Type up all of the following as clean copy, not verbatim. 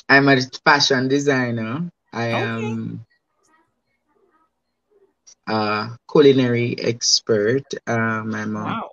I'm a fashion designer. I Okay. am a culinary expert. Wow.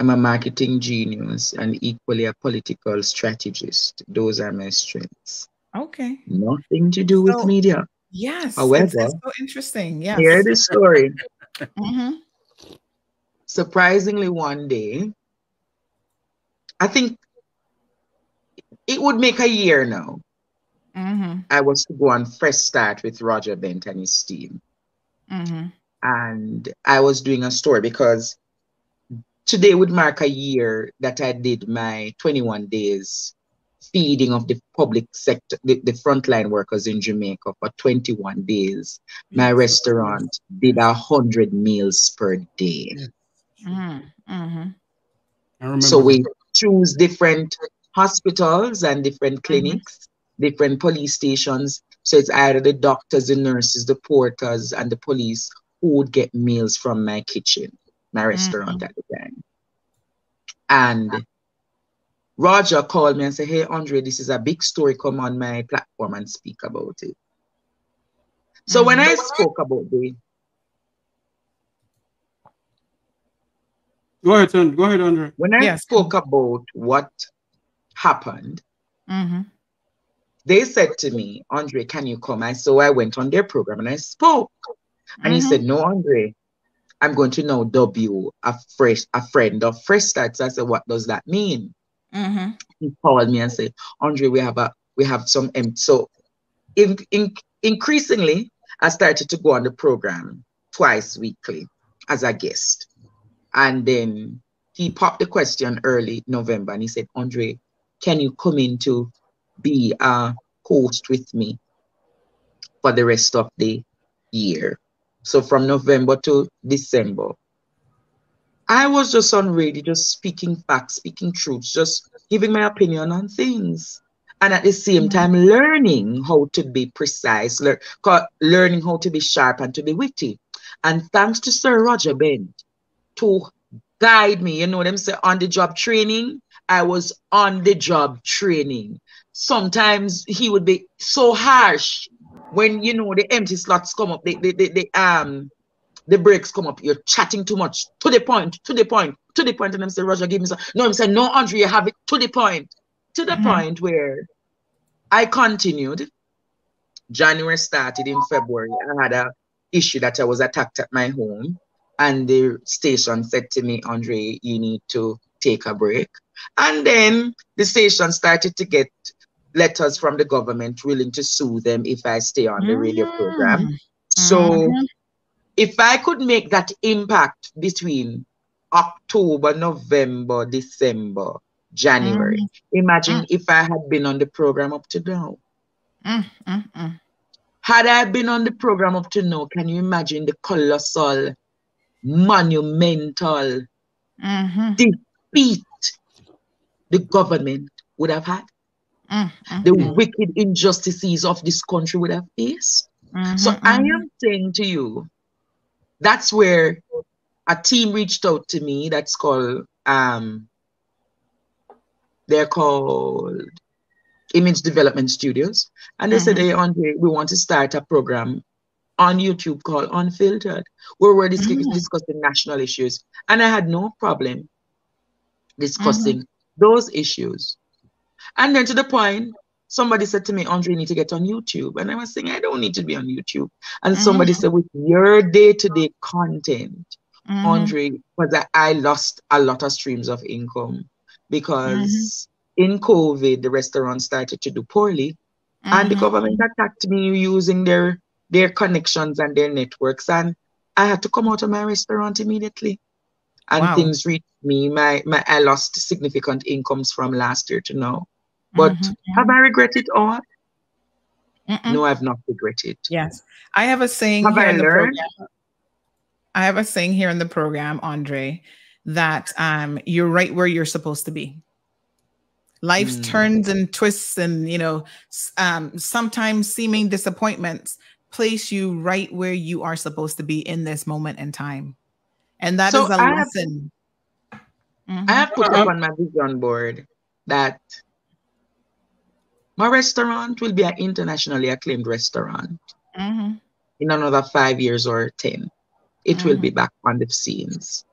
I'm a marketing genius and equally a political strategist. Those are my strengths. Okay. Nothing to do with So media. yes, it's However, so interesting. hear Yes. the story. Mm-hmm. Surprisingly, one day, I think it would make a year now. Mm-hmm. I was to go on fresh start with Roger Bent and his team. Mm-hmm. And I was doing a story because today would mark a year that I did my 21 days feeding of the public sector, the frontline workers in Jamaica for 21 days. My Yes, yes, restaurant did yes, 100 meals per day. yes. Mm-hmm. I So remember that. we choose different hospitals and different Mm-hmm. clinics, different police stations. So it's either the doctors, the nurses, the porters, and the police who would get meals from my kitchen, my restaurant Mm-hmm. at the time. And Roger called me and said, "Hey, Andre, this is a big story. Come on my platform and speak about it." So when Mm-hmm. I spoke about the Go ahead, son. Go ahead, Andre. when I Yes. spoke about what happened, Mm-hmm. they said to me, "Andre, can you come?" I went on their program and I spoke. And he Mm-hmm. said, "No, Andre, I'm going to now dub you a friend of Fresh Starts." I said, "What does that mean?" Mm-hmm. He called me and said, "Andre, we have some so in increasingly I started to go on the program twice weekly as a guest. And then he popped the question early November and he said, "Andre, can you come in to be a host with me for the rest of the year?" So from November to December, I was just on radio, just speaking facts, speaking truths, just giving my opinion on things. And at the same time, learning how to be precise, learning how to be sharp and to be witty. And thanks to Sir Roger Bent to guide me, you know them say on the job training. I was on the job training. Sometimes he would be so harsh when the empty slots come up, the breaks come up, you're chatting too much, to the point, to the point, to the point. And I'm saying, Roger, give me some. No, I'm saying, no, Andre, you have it to the point. To the Mm-hmm. point where I continued. January started in February. I had a issue that I was attacked at my home. And the station said to me, Andre, you need to take a break. And then the station started to get letters from the government willing to sue them if I stay on the radio program. So Mm-hmm. if I could make that impact between October, November, December, January, imagine if I had been on the program up to now. Mm-hmm. Had I been on the program up to now, can you imagine the colossal, monumental Mm-hmm. defeat the government would have had? The Mm-hmm. wicked injustices of this country would have faced? So I Mm-hmm. am saying to you, that's where a team reached out to me that's called they're called Image Development Studios. And they said, Mm-hmm. "Hey, Andre, we want to start a program on YouTube called Unfiltered, where we're discussing national issues." And I had no problem Mm-hmm. discussing those issues. And then to the point, somebody said to me, "Andre, you need to get on YouTube." And I was saying, "I don't need to be on YouTube." And somebody Mm-hmm. said, "With your day-to-day content, Mm-hmm. Andre," because I lost a lot of streams of income Mm-hmm. because in COVID, the restaurant started to do poorly and the Mm-hmm. government attacked me using their connections and their networks. And I had to come out of my restaurant immediately. And Wow. things reached me. I lost significant incomes from last year to now. But have Mm-hmm. I regretted all? Mm-mm. No, I've not regretted. Yes. I have a saying Have here I in the learned? program. I have a saying here in the program, Andre, that you're right where you're supposed to be. Life Mm. turns and twists and, sometimes seeming disappointments place you right where you are supposed to be in this moment in time. And that is So a I have lesson. I Mhm. have put up on my vision board that My restaurant will be an internationally acclaimed restaurant. Mm-hmm. In another 5 years or 10, it will be back on the scenes.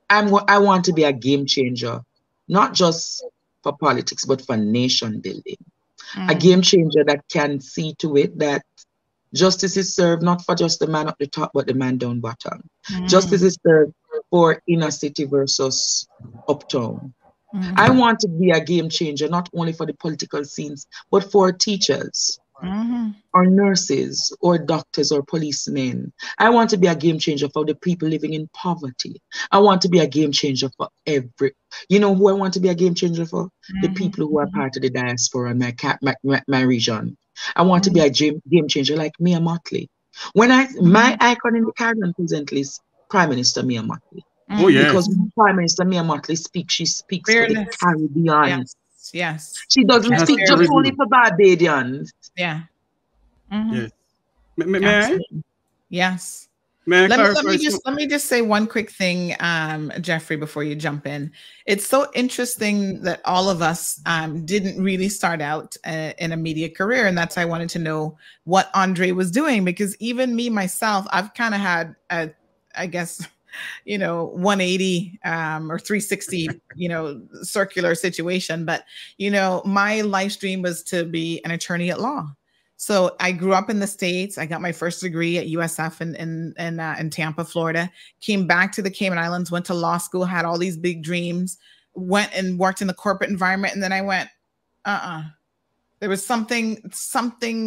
I want to be a game changer, not just for politics, but for nation building. A game changer that can see to it that justice is served not for just the man up the top, but the man down bottom. Justice is served for inner city versus uptown. I want to be a game changer, not only for the political scenes, but for teachers or nurses or doctors or policemen. I want to be a game changer for the people living in poverty. I want to be a game changer for you know who I want to be a game changer for? The people who are part of the diaspora in my region. I want to be a game changer like Mia Motley. My icon in the Caribbean presently is Prime Minister Mia Motley. Oh yes. Because when Prime Minister Mia Motley speaks, she speaks for the Fairness. Caribbean. Yes. She doesn't That's speak just charisma. only for Barbadians. Yeah. Yes. May I? Yes. May I Let clarify? me just say one quick thing, Jeffrey, before you jump in. It's so interesting that all of us didn't really start out in a media career, and that's why I wanted to know what Andre was doing, because even me myself, I've kind of had I guess 180 or 360 circular situation, but my life stream was to be an attorney at law. So I grew up in the States. I got my first degree at USF in Tampa, Florida. Came back to the Cayman Islands, went to law school, had all these big dreams, went and worked in the corporate environment, and then I went, there was something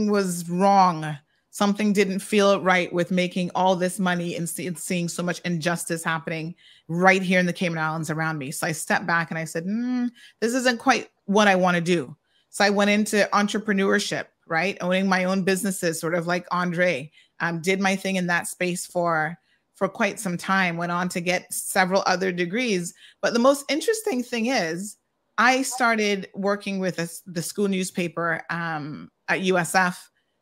was wrong. Something didn't feel right with making all this money and seeing so much injustice happening right here in the Cayman Islands around me. So I stepped back and I said, this isn't quite what I want to do. So I went into entrepreneurship, right? Owning my own businesses, sort of like Andre. Did my thing in that space for quite some time, went on to get several other degrees. But the most interesting thing is I started working with the school newspaper at USF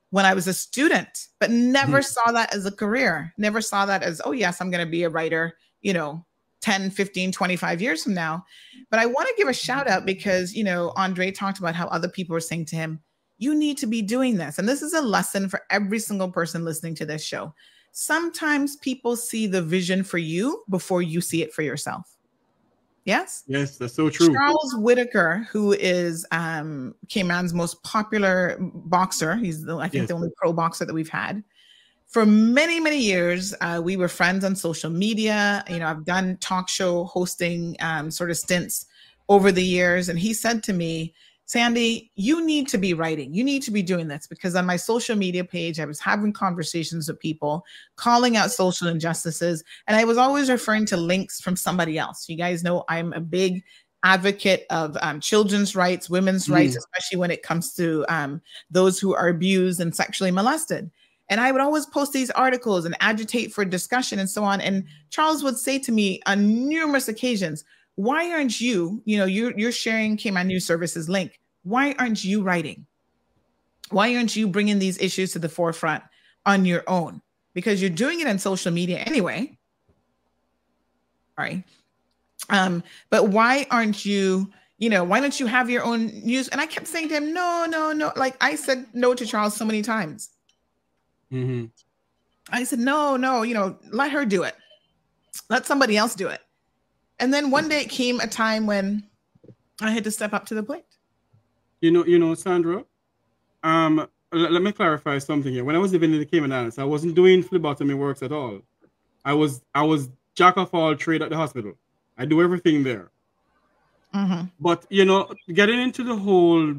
when I was a student, but never saw that as a career. Never saw that as, oh yes, I'm going to be a writer, 10, 15, 25 years from now. But I want to give a shout out because, Andre talked about how other people were saying to him, you need to be doing this. And this is a lesson for every single person listening to this show. Sometimes people see the vision for you before you see it for yourself. Yes? Yes, that's so true. Charles Whitaker, who is Cayman's most popular boxer. He's, I think, the only pro boxer that we've had. For many, many years, we were friends on social media. I've done talk show hosting sort of stints over the years. And he said to me, Sandy, you need to be writing. You need to be doing this, because on my social media page, I was having conversations with people, calling out social injustices. And I was always referring to links from somebody else. You guys know I'm a big advocate of children's rights, women's rights, especially when it comes to those who are abused and sexually molested. And I would always post these articles and agitate for discussion and so on. And Charles would say to me on numerous occasions, why aren't you, you're sharing Cayman News Service's link. Why aren't you writing? Why aren't you bringing these issues to the forefront on your own? Because you're doing it on social media anyway. All right. But why aren't you, why don't you have your own news? And I kept saying to him, no. Like I said no to Charles so many times. I said, no, let her do it. Let somebody else do it. And then one day it came a time when I had to step up to the plate. Sandra, let me clarify something here. When I was living in the Cayman Islands, I wasn't doing phlebotomy works at all. I was jack of all trade at the hospital. I do everything there. But getting into the whole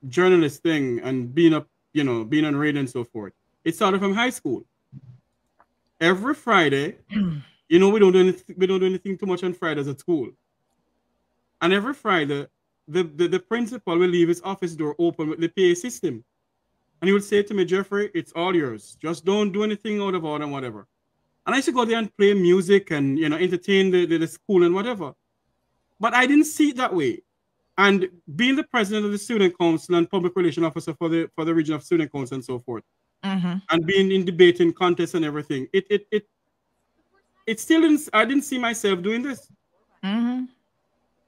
journalist thing and being on radio and so forth, it started from high school. Every Friday, we don't do anything too much on Fridays at school. And every Friday, the principal will leave his office door open with the PA system. And he would say to me, Jeffrey, it's all yours. Just don't do anything out of order and whatever. And I used to go there and play music and, entertain the school and whatever. But I didn't see it that way. And being the president of the student council and public relations officer for the region of student council and so forth, and being in debating contests and everything, it still didn't, I didn't see myself doing this.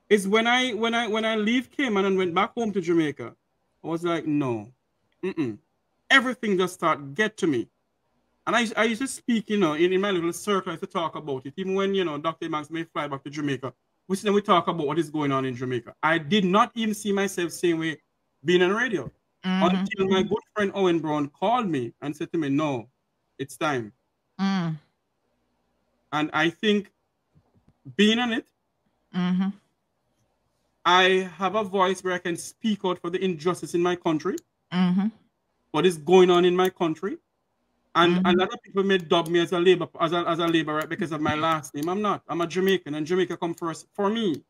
is when I leave Cayman and went back home to Jamaica, I was like, no, everything just started get to me. And I used to speak, you know, in my little circle, I used to talk about it. Even when, you know, Dr. Banks may fly back to Jamaica, we talk about what is going on in Jamaica. I did not even see myself same way being on the radio until my good friend Owen Brown called me and said to me, no, it's time. And I think being on it, I have a voice where I can speak out for the injustice in my country, what is going on in my country. And a lot of people may dub me as a laborer because of my last name. I'm not. I'm a Jamaican, and Jamaica come first for me.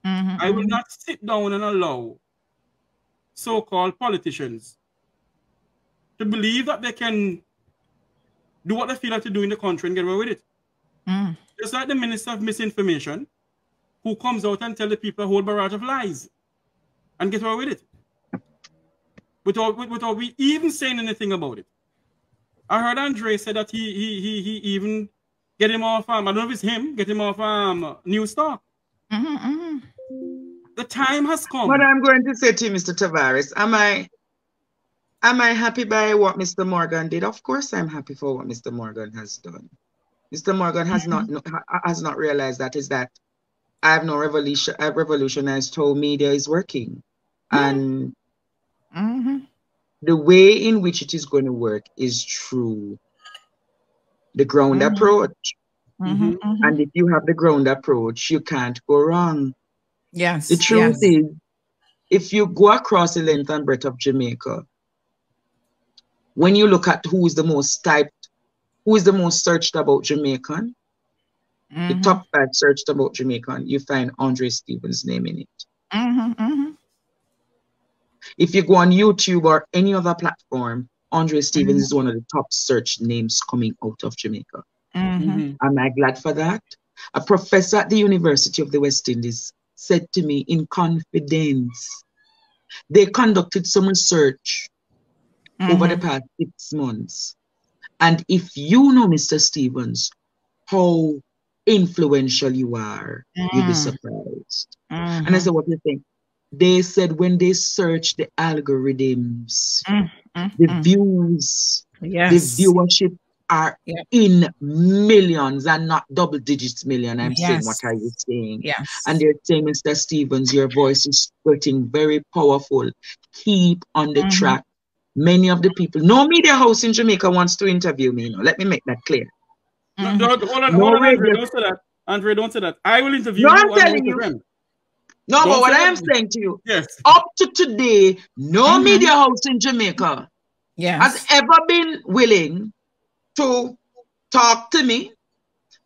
I will not sit down and allow so-called politicians to believe that they can do what they feel like to do in the country and get away with it. Just like the Minister of Misinformation, who comes out and tell the people a whole barrage of lies and get away with it without we even saying anything about it. I heard Andre said that he even get him off, I don't know if it's him, get him off New Stock. The time has come. What I'm going to say to you, Mr. Tavares, am I happy by what Mr. Morgan did? Of course I'm happy for what Mr. Morgan has done. Mr. Morgan has not realized that I have no revolution. I've revolutionized how media is working. And the way in which it is going to work is through the ground approach. And if you have the ground approach, you can't go wrong. Yes. The truth is, if you go across the length and breadth of Jamaica, when you look at who is the most searched about Jamaican, the top 5 searched about Jamaican, you find Andre Stevens' name in it. If you go on YouTube or any other platform, Andre Stevens is one of the top search names coming out of Jamaica. Am I glad for that? A professor at the University of the West Indies said to me in confidence, they conducted some research over the past 6 months. And if you know, Mr. Stevens, how influential you are, you'll be surprised. And I said, what do you think? They said when they search the algorithms, the views, the viewership are in millions and not double digits million. I'm saying, what are you saying? And they're saying, Mr. Stevens, your voice is getting very powerful. Keep on the track. Many of the people, no media house in Jamaica wants to interview me. You know, let me make that clear. Hold on, Andre, don't say that. Andre, don't say that. I will interview you. I'm telling you. No, but what I am saying to you, up to today, no media house in Jamaica has ever been willing to talk to me.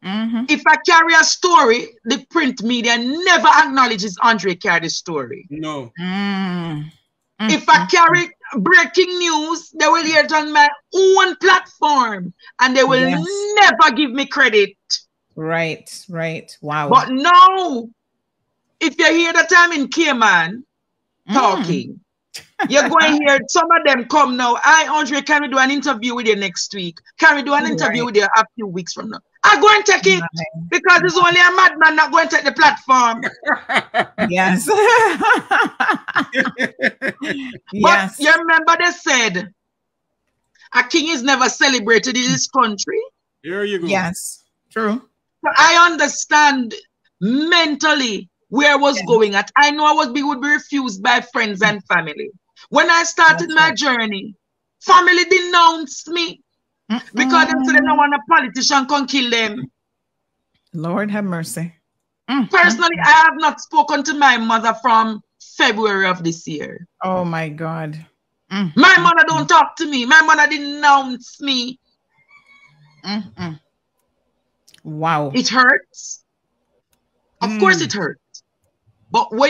If I carry a story, the print media never acknowledges Andre carried the story. No. If I carry breaking news, they will hear it on my own platform and they will never give me credit. Right. Wow. But no. If you hear that I'm in Cayman talking, you're going to hear some of them come now. Andre, can we do an interview with you next week? Can we do an interview with you a few weeks from now? I go and take it because it's only a madman not going to take the platform. Yes. But you remember they said a king is never celebrated in this country. Here you go. Yes, true. So I understand mentally where I was going at. I know I would be refused by friends and family. When I started my journey, family denounced me because they said they don't want a politician can kill them. Lord have mercy. Personally, I have not spoken to my mother from February of this year. Oh my God. My mother don't talk to me. My mother denounced me. Wow. It hurts. Of course it hurts. But when